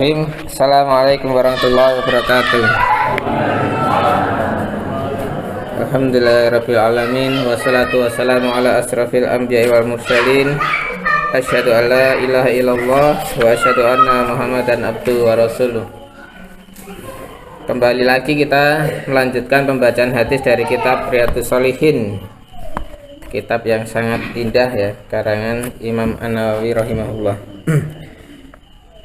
Assalamualaikum warahmatullahi wabarakatuh. Alhamdulillahirabbil alamin wassalatu wassalamu ala asrafil anbiya'i wal mursalin. Asyhadu an la ilaha illallah wa asyhadu anna Muhammadan abduhu wa rasuluh. Kembali lagi kita melanjutkan pembacaan hadis dari kitab Riyadhus Shalihin. Kitab yang sangat indah ya, karangan Imam An-Nawawi rahimahullah.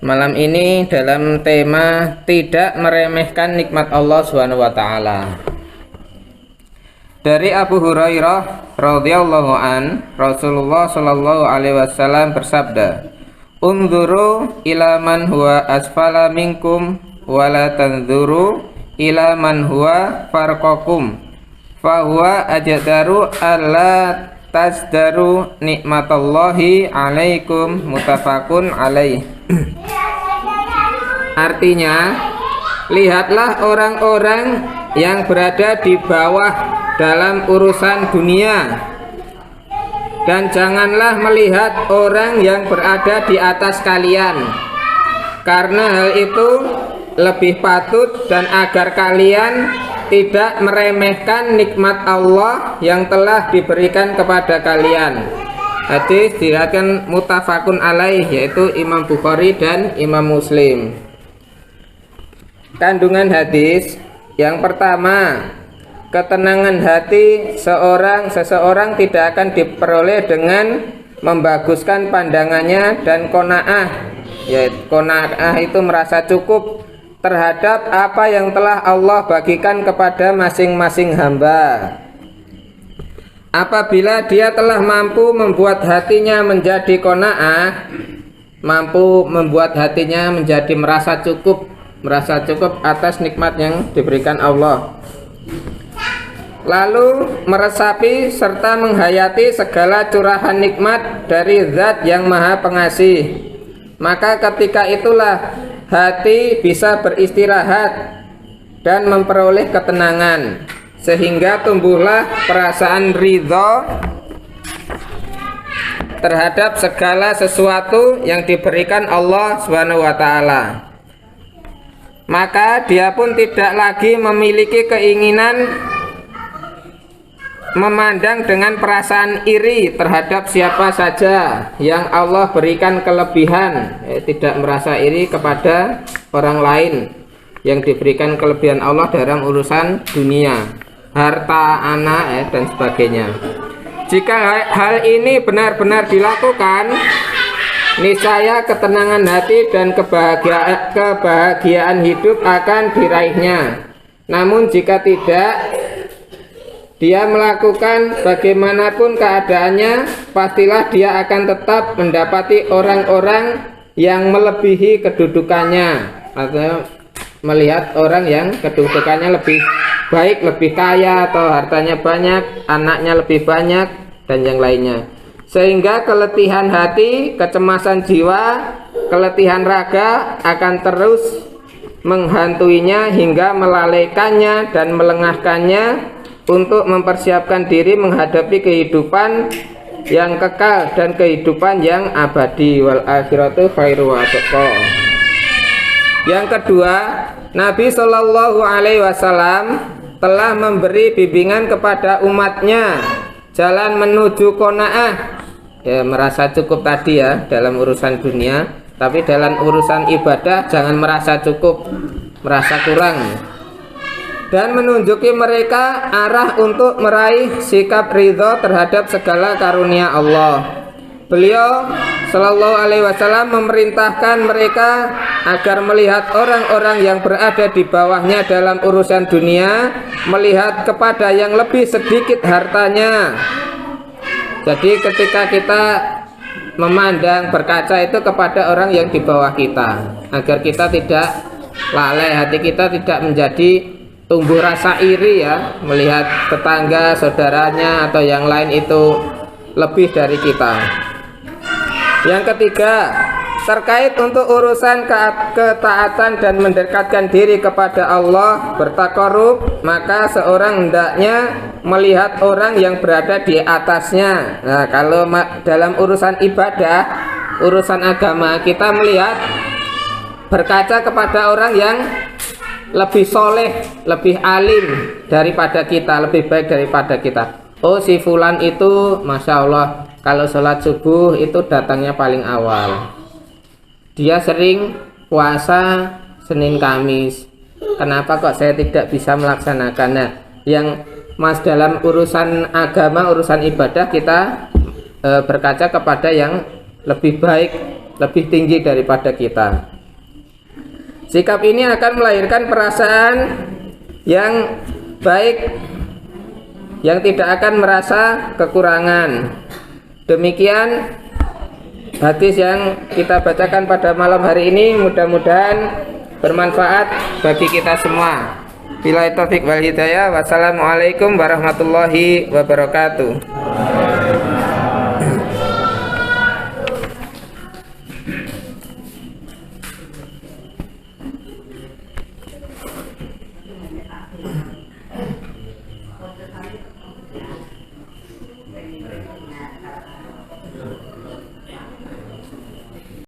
Malam ini dalam tema tidak meremehkan nikmat Allah Subhanahu wa taala. Dari Abu Hurairah radhiyallahu an, Rasulullah shallallahu alaihi wasallam bersabda, "Unzuru ila man huwa asfala minkum wa la tanzuru ila man huwa farqakum, fa huwa ajdaru alla tasdaru nikmatallahi alaikum." Muttafaqun alaih. Artinya, lihatlah orang-orang yang berada di bawah dalam urusan dunia, dan janganlah melihat orang yang berada di atas kalian, karena hal itu lebih patut dan agar kalian tidak meremehkan nikmat Allah yang telah diberikan kepada kalian. Hadis diriwayatkan muttafaqun alaih, yaitu Imam Bukhari dan Imam Muslim. Kandungan hadis yang pertama, ketenangan hati seseorang tidak akan diperoleh dengan membaguskan pandangannya dan qanaah. Yaitu qanaah itu merasa cukup terhadap apa yang telah Allah bagikan kepada masing-masing hamba. Apabila dia telah mampu membuat hatinya menjadi qanaah, mampu membuat hatinya menjadi merasa cukup atas nikmat yang diberikan Allah, lalu meresapi serta menghayati segala curahan nikmat dari Zat yang Maha Pengasih, maka ketika itulah hati bisa beristirahat dan memperoleh ketenangan, sehingga tumbuhlah perasaan ridho terhadap segala sesuatu yang diberikan Allah Subhanahu wa taala. Maka dia pun tidak lagi memiliki keinginan memandang dengan perasaan iri terhadap siapa saja yang Allah berikan kelebihan. Tidak merasa iri kepada orang lain yang diberikan kelebihan Allah dalam urusan dunia, harta, anak, dan sebagainya. Jika hal ini benar-benar dilakukan, niscaya ketenangan hati dan kebahagiaan hidup akan diraihnya. Namun jika tidak, dia melakukan bagaimanapun keadaannya, pastilah dia akan tetap mendapati orang-orang yang melebihi kedudukannya, atau melihat orang yang kedudukannya lebih baik, lebih kaya, atau hartanya banyak, anaknya lebih banyak, dan yang lainnya. Sehingga keletihan hati, kecemasan jiwa, keletihan raga akan terus menghantuinya hingga melalaikannya dan melengahkannya untuk mempersiapkan diri menghadapi kehidupan yang kekal dan kehidupan yang abadi. Wal akhiratu khairu wa abqa. Yang kedua, Nabi Shallallahu alaihi wasallam telah memberi bimbingan kepada umatnya jalan menuju qanaah, ya, merasa cukup tadi ya dalam urusan dunia, tapi dalam urusan ibadah jangan merasa cukup, merasa kurang, dan menunjuki mereka arah untuk meraih sikap ridho terhadap segala karunia Allah. Beliau Shallallahu alaihi wasallam memerintahkan mereka agar melihat orang-orang yang berada di bawahnya dalam urusan dunia, melihat kepada yang lebih sedikit hartanya. Jadi ketika kita memandang, berkaca itu kepada orang yang di bawah kita, agar kita tidak lalai, hati kita tidak menjadi tumbuh rasa iri ya, melihat tetangga, saudaranya, atau yang lain itu lebih dari kita. Yang ketiga, terkait untuk urusan ketaatan dan mendekatkan diri kepada Allah, bertakarub, maka seorang hendaknya melihat orang yang berada di atasnya. Nah, kalau dalam urusan ibadah, urusan agama, kita melihat berkaca kepada orang yang lebih soleh, lebih alim daripada kita, lebih baik daripada kita. Oh, si fulan itu Masya Allah kalau sholat subuh itu datangnya paling awal, dia sering puasa Senin Kamis, kenapa kok saya tidak bisa melaksanakannya? Yang Mas, dalam urusan agama, urusan ibadah kita berkaca kepada yang lebih baik, lebih tinggi daripada kita. Sikap ini akan melahirkan perasaan yang baik, yang tidak akan merasa kekurangan. Demikian hadis yang kita bacakan pada malam hari ini, mudah-mudahan bermanfaat bagi kita semua. Billahi taufiq wal hidayah. Wassalamualaikum warahmatullahi wabarakatuh.